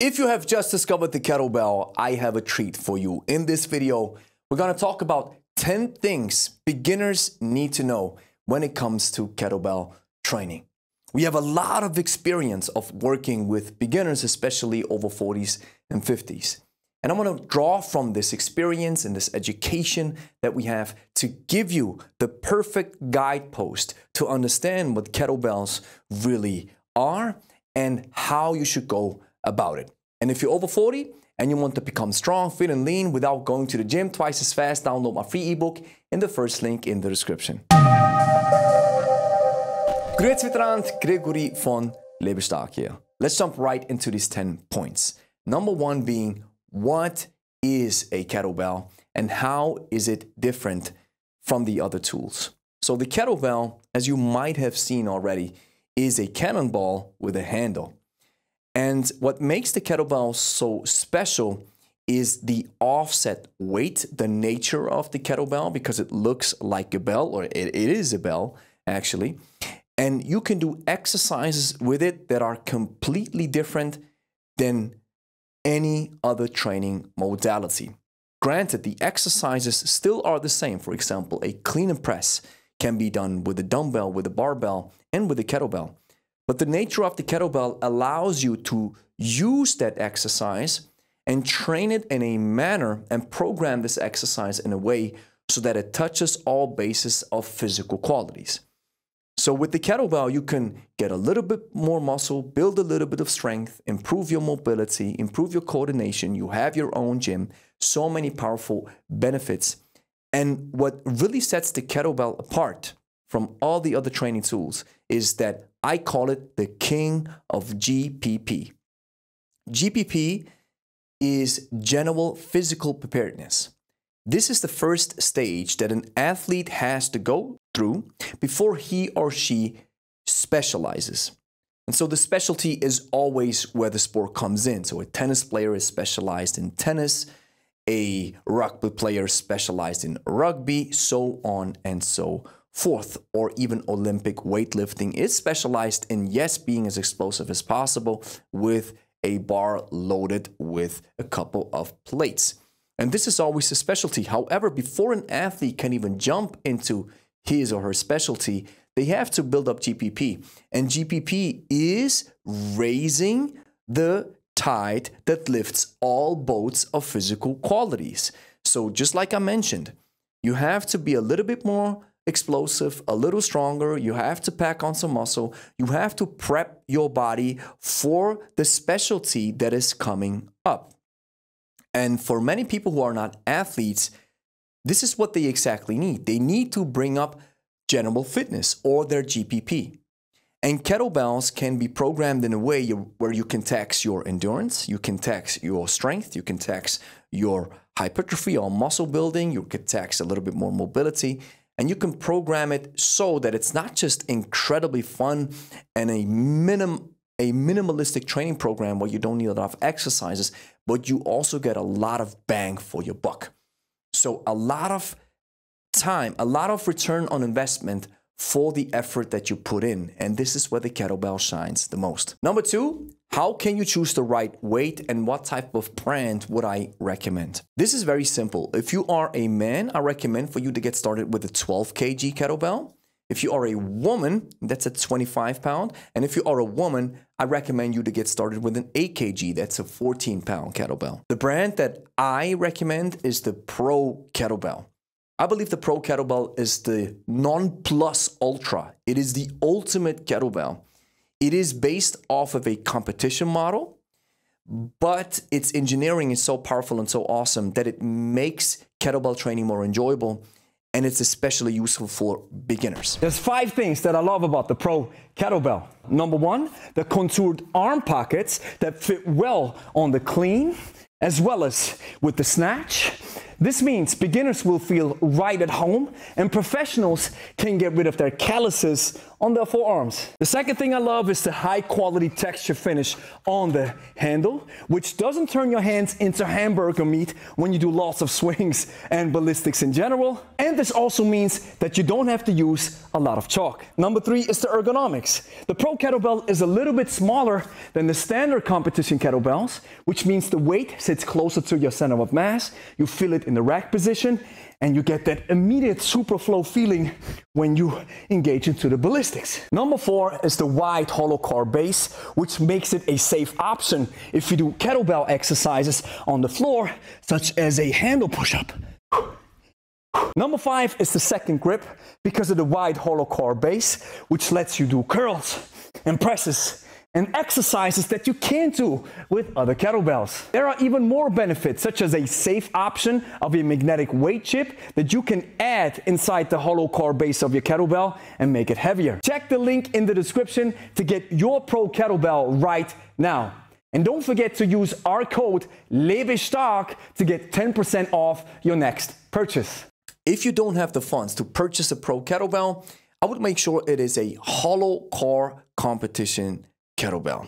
If you have just discovered the kettlebell, I have a treat for you. In this video, we're going to talk about 10 things beginners need to know when it comes to kettlebell training. We have a lot of experience of working with beginners, especially over 40s and 50s. And I want to draw from this experience and this education that we have to give you the perfect guidepost to understand what kettlebells really are and how you should go about it. And if you're over 40 and you want to become strong, fit and lean without going to the gym twice as fast, download my free ebook in the first link in the description. Grüezi miteinander, Gregory von Lebe here. Let's jump right into these 10 points. Number one being, what is a kettlebell and how is it different from the other tools? So the kettlebell, as you might have seen already, is a cannonball with a handle. And what makes the kettlebell so special is the offset weight, the nature of the kettlebell, because it looks like a bell, or it is a bell, actually. And you can do exercises with it that are completely different than any other training modality. Granted, the exercises still are the same. For example, a clean and press can be done with a dumbbell, with a barbell, and with a kettlebell. But the nature of the kettlebell allows you to use that exercise and train it in a manner and program this exercise in a way so that it touches all bases of physical qualities. So with the kettlebell, you can get a little bit more muscle, build a little bit of strength, improve your mobility, improve your coordination. You have your own gym, so many powerful benefits. And what really sets the kettlebell apart from all the other training tools is that I call it the king of GPP. GPP is general physical preparedness. This is the first stage that an athlete has to go through before he or she specializes. And so the specialty is always where the sport comes in. So a tennis player is specialized in tennis, a rugby player is specialized in rugby, so on and so forth. Or even Olympic weightlifting is specialized in, yes, being as explosive as possible with a bar loaded with a couple of plates. And this is always a specialty. However, before an athlete can even jump into his or her specialty, they have to build up GPP. And GPP is raising the tide that lifts all boats of physical qualities. So just like I mentioned, you have to be a little bit more explosive, a little stronger. You have to pack on some muscle. You have to prep your body for the specialty that is coming up. And for many people who are not athletes, this is what they exactly need. They need to bring up general fitness or their GPP. And kettlebells can be programmed in a way where you can tax your endurance, you can tax your strength, you can tax your hypertrophy or muscle building, you can tax a little bit more mobility, and you can program it so that it's not just incredibly fun and a minimalistic training program where you don't need a lot of exercises, but you also get a lot of bang for your buck. So a lot of time, a lot of return on investment for the effort that you put in. And this is where the kettlebell shines the most. Number two, how can you choose the right weight and what type of brand would I recommend? This is very simple. If you are a man, I recommend for you to get started with a 12 kg kettlebell. If you are a woman, that's a 25 pound. And if you are a woman, I recommend you to get started with an 8 kg, that's a 14 pound kettlebell. The brand that I recommend is the Pro Kettlebell. I believe the Pro Kettlebell is the non-plus ultra. It is the ultimate kettlebell. It is based off of a competition model, but its engineering is so powerful and so awesome that it makes kettlebell training more enjoyable. And it's especially useful for beginners. There's 5 things that I love about the Pro Kettlebell. Number one, the contoured arm pockets that fit well on the clean, as well as with the snatch. This means beginners will feel right at home, and professionals can get rid of their calluses on the forearms. The second thing I love is the high quality texture finish on the handle, which doesn't turn your hands into hamburger meat when you do lots of swings and ballistics in general. And this also means that you don't have to use a lot of chalk. Number 3 is the ergonomics. The Pro Kettlebell is a little bit smaller than the standard competition kettlebells, which means the weight sits closer to your center of mass. You feel it in the rack position, and you get that immediate superflow feeling when you engage into the ballistics. Number 4 is the wide hollow core base, which makes it a safe option if you do kettlebell exercises on the floor, such as a handle push-up. Number 5 is the second grip because of the wide hollow core base, which lets you do curls and presses and exercises that you can't do with other kettlebells. There are even more benefits, such as a safe option of a magnetic weight chip that you can add inside the hollow core base of your kettlebell and make it heavier. Check the link in the description to get your Pro Kettlebell right now. And don't forget to use our code Lebe to get 10% off your next purchase. If you don't have the funds to purchase a Pro Kettlebell, I would make sure it is a hollow core competition kettlebell.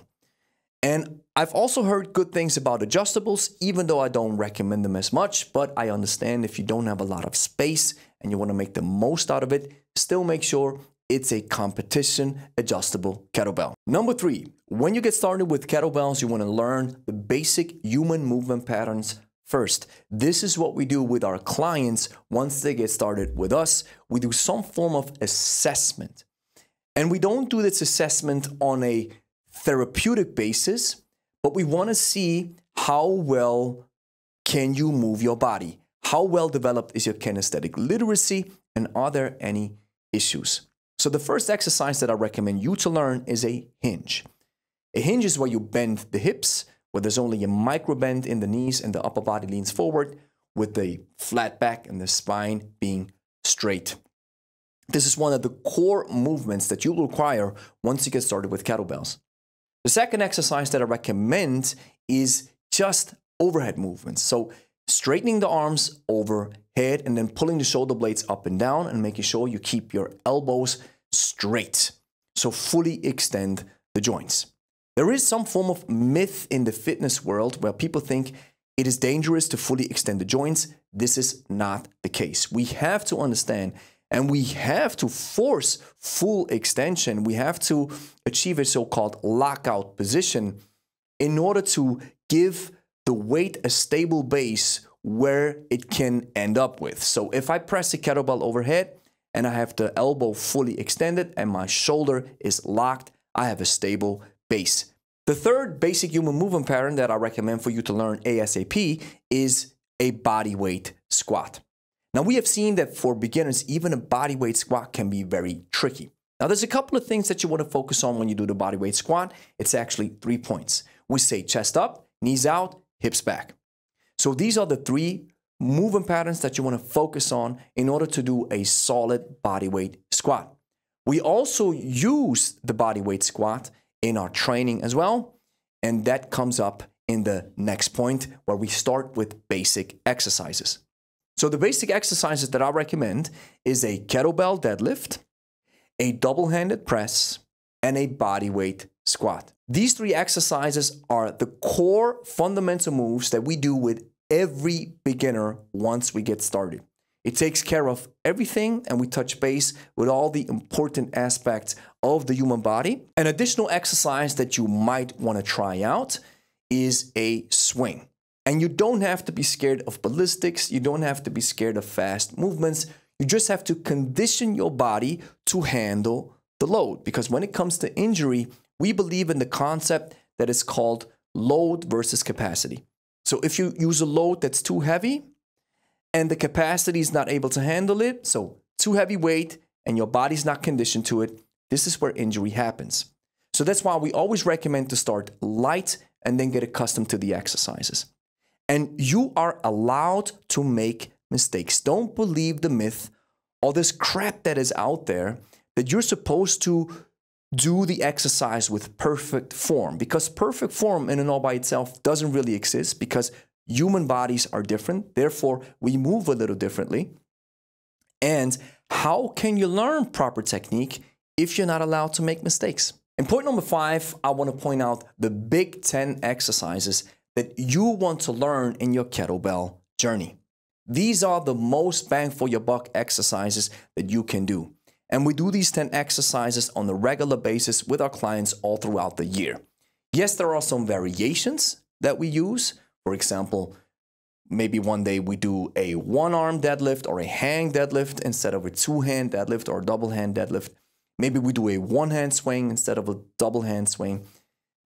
And I've also heard good things about adjustables, even though I don't recommend them as much, but I understand if you don't have a lot of space and you want to make the most out of it, still make sure it's a competition adjustable kettlebell. Number 3, when you get started with kettlebells, you want to learn the basic human movement patterns first. This is what we do with our clients once they get started with us. We do some form of assessment. And we don't do this assessment on a therapeutic basis, but we want to see how well can you move your body? How well developed is your kinesthetic literacy, and are there any issues? So the first exercise that I recommend you to learn is a hinge. A hinge is where you bend the hips, where there's only a micro bend in the knees and the upper body leans forward with the flat back and the spine being straight. This is one of the core movements that you will require once you get started with kettlebells. The second exercise that I recommend is just overhead movements. So straightening the arms overhead and then pulling the shoulder blades up and down and making sure you keep your elbows straight. So fully extend the joints. There is some form of myth in the fitness world where people think it is dangerous to fully extend the joints. This is not the case. We have to understand and we have to force full extension. We have to achieve a so-called lockout position in order to give the weight a stable base where it can end up with. So if I press a kettlebell overhead and I have the elbow fully extended and my shoulder is locked, I have a stable base. The third basic human movement pattern that I recommend for you to learn ASAP is a body weight squat. Now we have seen that for beginners, even a body weight squat can be very tricky. Now there's a couple of things that you want to focus on when you do the body weight squat. It's actually 3 points. We say chest up, knees out, hips back. So these are the 3 movement patterns that you want to focus on in order to do a solid body weight squat. We also use the body weight squat in our training as well, and that comes up in the next point where we start with basic exercises. So the basic exercises that I recommend is a kettlebell deadlift, a double-handed press, and a body weight squat. These 3 exercises are the core fundamental moves that we do with every beginner once we get started. It takes care of everything, and we touch base with all the important aspects of the human body. An additional exercise that you might want to try out is a swing. And you don't have to be scared of ballistics. You don't have to be scared of fast movements. You just have to condition your body to handle the load. Because when it comes to injury, we believe in the concept that is called load versus capacity. So if you use a load that's too heavy and the capacity is not able to handle it, so too heavy weight and your body's not conditioned to it, this is where injury happens. So that's why we always recommend to start light and then get accustomed to the exercises. And you are allowed to make mistakes. Don't believe the myth or this crap that is out there that you're supposed to do the exercise with perfect form, because perfect form in and all by itself doesn't really exist, because human bodies are different. Therefore, we move a little differently. And how can you learn proper technique if you're not allowed to make mistakes. In point number 5, I want to point out the big 10 exercises that you want to learn in your kettlebell journey. These are the most bang for your buck exercises that you can do. And we do these 10 exercises on a regular basis with our clients all throughout the year. Yes, there are some variations that we use. For example, maybe one day we do a one-arm deadlift or a hang deadlift instead of a two-hand deadlift or a double-hand deadlift. Maybe we do a one-hand swing instead of a double-hand swing.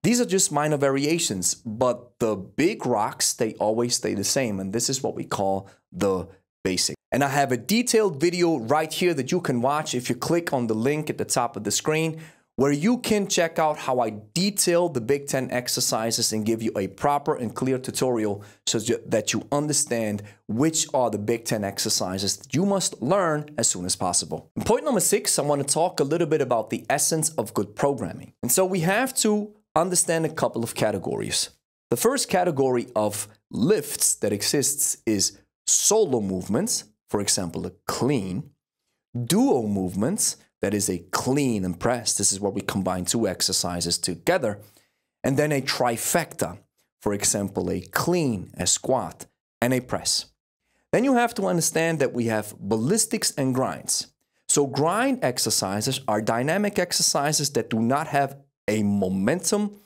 These are just minor variations, but the big rocks, they always stay the same. And this is what we call the basic. And I have a detailed video right here that you can watch if you click on the link at the top of the screen, where you can check out how I detail the big 10 exercises and give you a proper and clear tutorial so that you understand which are the big 10 exercises that you must learn as soon as possible. In point number 6, I want to talk a little bit about the essence of good programming. And so we have to understand a couple of categories. The first category of lifts that exists is solo movements, for example, a clean, duo movements, that is a clean and press. This is where we combine two exercises together. And then a trifecta, for example, a clean, a squat, and a press. Then you have to understand that we have ballistics and grinds. So grind exercises are dynamic exercises that do not have a momentum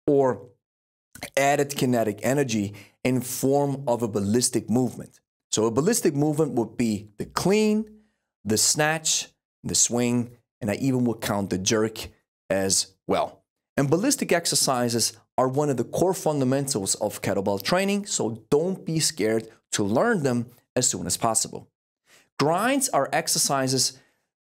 or added kinetic energy in form of a ballistic movement. So a ballistic movement would be the clean, the snatch, the swing, and I even would count the jerk as well. And ballistic exercises are one of the core fundamentals of kettlebell training, so don't be scared to learn them as soon as possible. Grinds are exercises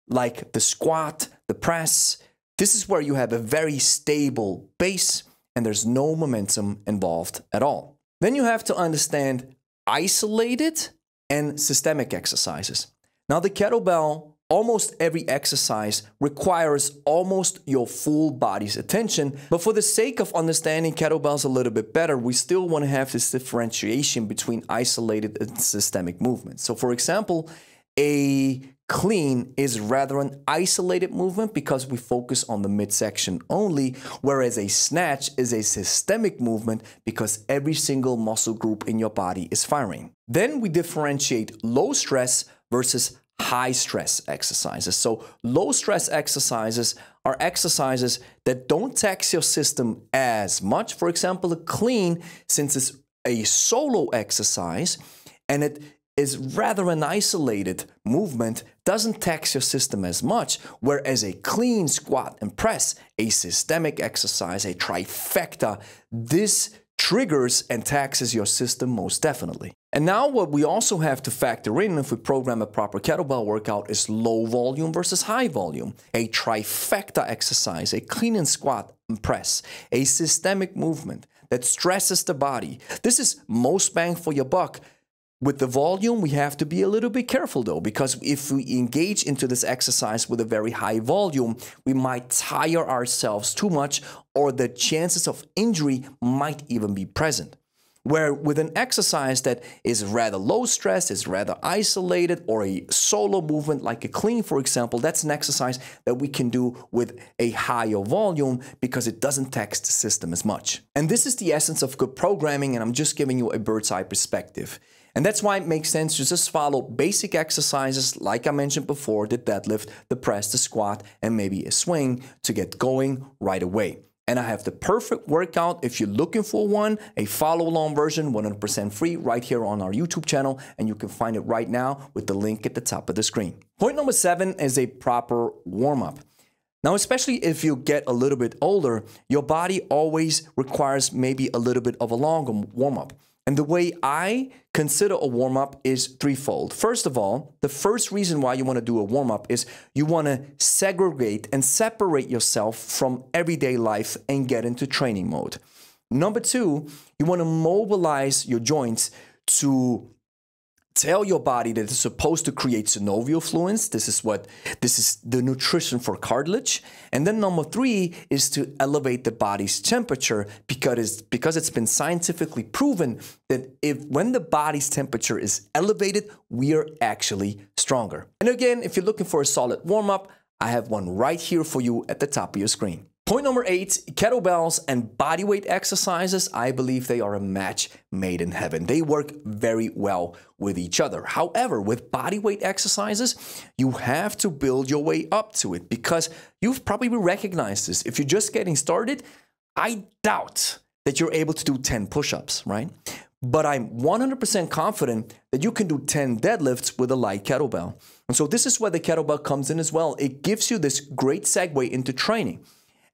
like the squat, the press. This is where you have a very stable base and there's no momentum involved at all. Then you have to understand isolated and systemic exercises. Now the kettlebell, almost every exercise requires almost your full body's attention, but for the sake of understanding kettlebells a little bit better, we still want to have this differentiation between isolated and systemic movements. So for example, a clean is rather an isolated movement because we focus on the midsection only, whereas a snatch is a systemic movement because every single muscle group in your body is firing. Then we differentiate low stress versus high stress exercises. So low stress exercises are exercises that don't tax your system as much. For example, a clean, since it's a solo exercise and it is rather an isolated movement, doesn't tax your system as much, whereas a clean, squat, and press, a systemic exercise, a trifecta, this triggers and taxes your system most definitely. And now what we also have to factor in if we program a proper kettlebell workout is low volume versus high volume. A trifecta exercise, a clean and squat and press, a systemic movement that stresses the body. This is most bang for your buck. With the volume, we have to be a little bit careful though, because if we engage into this exercise with a very high volume, we might tire ourselves too much or the chances of injury might even be present. Where with an exercise that is rather low stress, is rather isolated, or a solo movement like a clean, for example, that's an exercise that we can do with a higher volume because it doesn't tax the system as much. And this is the essence of good programming, and I'm just giving you a bird's eye perspective. And that's why it makes sense to just follow basic exercises like I mentioned before, the deadlift, the press, the squat, and maybe a swing to get going right away. And I have the perfect workout if you're looking for one, a follow-along version, 100% free, right here on our YouTube channel. And you can find it right now with the link at the top of the screen. Point number 7 is a proper warm-up. Now, especially if you get a little bit older, your body always requires maybe a little bit of a longer warm-up. And the way I consider a warm-up is threefold. First of all, the first reason why you want to do a warm-up is you want to segregate and separate yourself from everyday life and get into training mode. Number 2, you want to mobilize your joints to tell your body that it's supposed to create synovial fluence. This is the nutrition for cartilage. And then number 3 is to elevate the body's temperature because it's been scientifically proven that when the body's temperature is elevated, we are actually stronger. And again, if you're looking for a solid warm-up, I have one right here for you at the top of your screen. Point number 8, kettlebells and bodyweight exercises. I believe they are a match made in heaven. They work very well with each other. However, with bodyweight exercises, you have to build your way up to it because you've probably recognized this. If you're just getting started, I doubt that you're able to do 10 push-ups, right? But I'm 100% confident that you can do 10 deadlifts with a light kettlebell. And so this is where the kettlebell comes in as well. It gives you this great segue into training.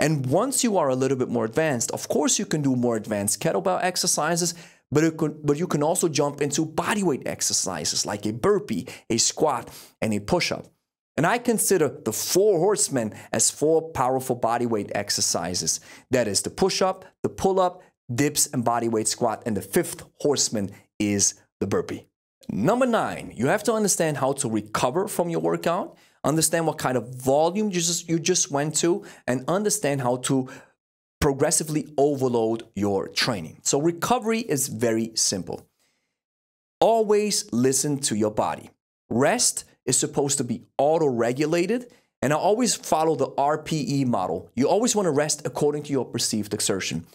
And once you are a little bit more advanced, of course you can do more advanced kettlebell exercises, but you can also jump into bodyweight exercises like a burpee, a squat, and a push-up. And I consider the 4 horsemen as 4 powerful bodyweight exercises. That is the push-up, the pull-up, dips, and bodyweight squat. And the 5th horseman is the burpee. Number 9, you have to understand how to recover from your workout, understand what kind of volume you just went to, and understand how to progressively overload your training. So recovery is very simple. Always listen to your body. Rest is supposed to be auto-regulated, and I always follow the RPE model. You always want to rest according to your perceived exertion.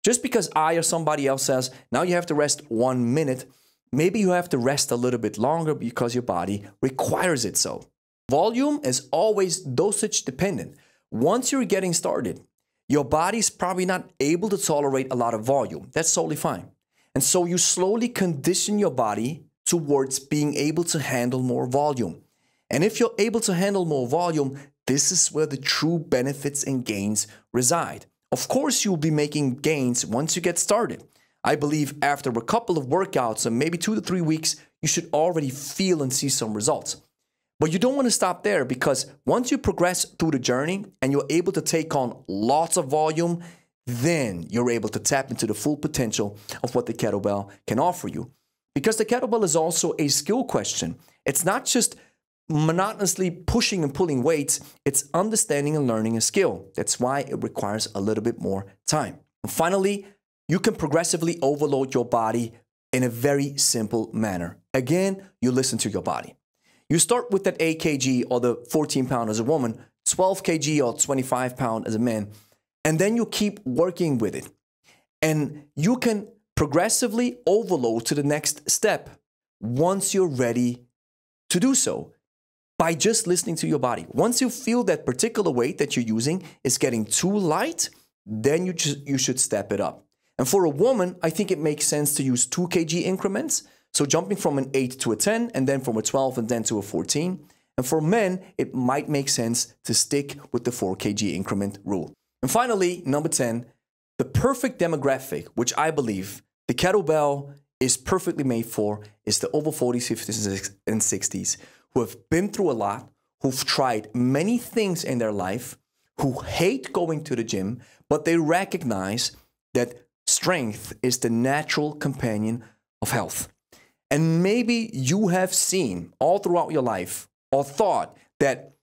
Just because I or somebody else says, now you have to rest 1 minute, maybe you have to rest a little bit longer because your body requires it so. Volume is always dosage dependent. Once you're getting started, your body's probably not able to tolerate a lot of volume. That's totally fine. And so you slowly condition your body towards being able to handle more volume. And if you're able to handle more volume, this is where the true benefits and gains reside. Of course, you'll be making gains once you get started. I believe after a couple of workouts and maybe 2 to 3 weeks, you should already feel and see some results. But you don't want to stop there because once you progress through the journey and you're able to take on lots of volume, then you're able to tap into the full potential of what the kettlebell can offer you. Because the kettlebell is also a skill question. It's not just monotonously pushing and pulling weights, it's understanding and learning a skill. That's why it requires a little bit more time. And finally, you can progressively overload your body in a very simple manner. Again, you listen to your body. You start with that 8 kg or the 14 pound as a woman, 12 kg or 25 pound as a man, and then you keep working with it. And you can progressively overload to the next step once you're ready to do so by just listening to your body. Once you feel that particular weight that you're using is getting too light, then you should step it up. And for a woman, I think it makes sense to use 2 kg increments. So jumping from an 8 to a 10, and then from a 12 and then to a 14. And for men, it might make sense to stick with the 4 kg increment rule. And finally, number 10, the perfect demographic, which I believe the kettlebell is perfectly made for, is the over 40s, 50s, and 60s, who have been through a lot, who've tried many things in their life, who hate going to the gym, but they recognize that strength is the natural companion of health. And maybe you have seen all throughout your life or thought that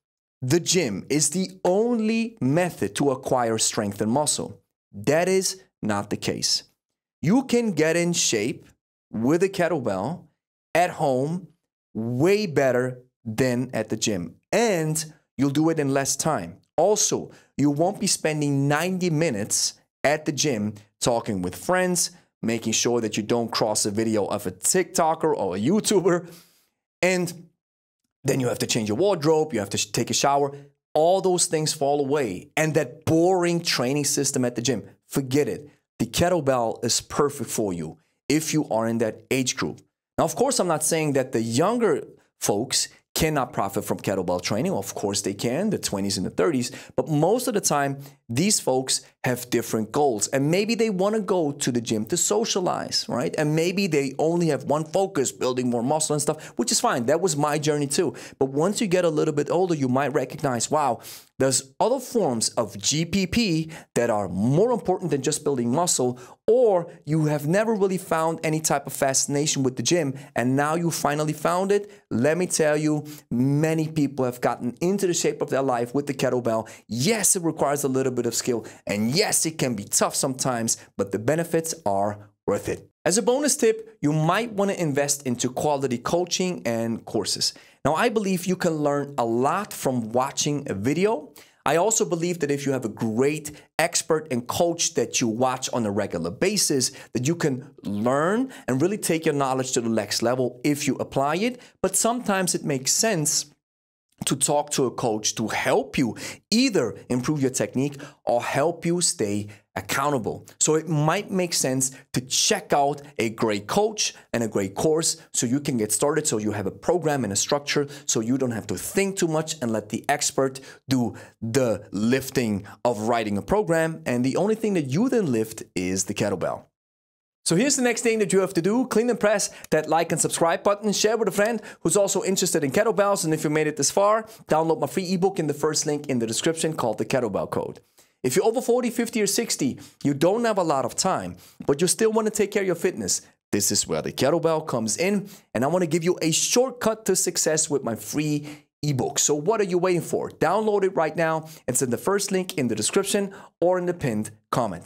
the gym is the only method to acquire strength and muscle. That is not the case. You can get in shape with a kettlebell at home way better than at the gym. And you'll do it in less time. Also, you won't be spending 90 minutes at the gym talking with friends, making sure that you don't cross a video of a TikToker or a YouTuber. And then you have to change your wardrobe, you have to take a shower. All those things fall away. And that boring training system at the gym, forget it. The kettlebell is perfect for you if you are in that age group. Now, of course, I'm not saying that the younger folks cannot profit from kettlebell training. Of course they can, the 20s and the 30s. But most of the time, these folks have different goals. And maybe they want to go to the gym to socialize, right? And maybe they only have one focus, building more muscle and stuff, which is fine. That was my journey too. But once you get a little bit older, you might recognize, wow, there's other forms of GPP that are more important than just building muscle, or you have never really found any type of fascination with the gym, and now you finally found it. Let me tell you, many people have gotten into the shape of their life with the kettlebell. Yes, it requires a little bit of skill, and yes, it can be tough sometimes, but the benefits are worth it. As a bonus tip, you might want to invest into quality coaching and courses. Now, I believe you can learn a lot from watching a video. I also believe that if you have a great expert and coach that you watch on a regular basis, that you can learn and really take your knowledge to the next level if you apply it. But sometimes it makes sense to talk to a coach to help you either improve your technique or help you stay accountable. So it might make sense to check out a great coach and a great course so you can get started, so you have a program and a structure, so you don't have to think too much and let the expert do the lifting of writing a program. And the only thing that you then lift is the kettlebell. So here's the next thing that you have to do. Clean and press that like and subscribe button. Share with a friend who's also interested in kettlebells. And if you made it this far, download my free ebook in the first link in the description called the Kettlebell Code. If you're over 40, 50, or 60, you don't have a lot of time, but you still want to take care of your fitness, this is where the kettlebell comes in. And I want to give you a shortcut to success with my free ebook. So what are you waiting for? Download it right now. It's in the first link in the description or in the pinned comment.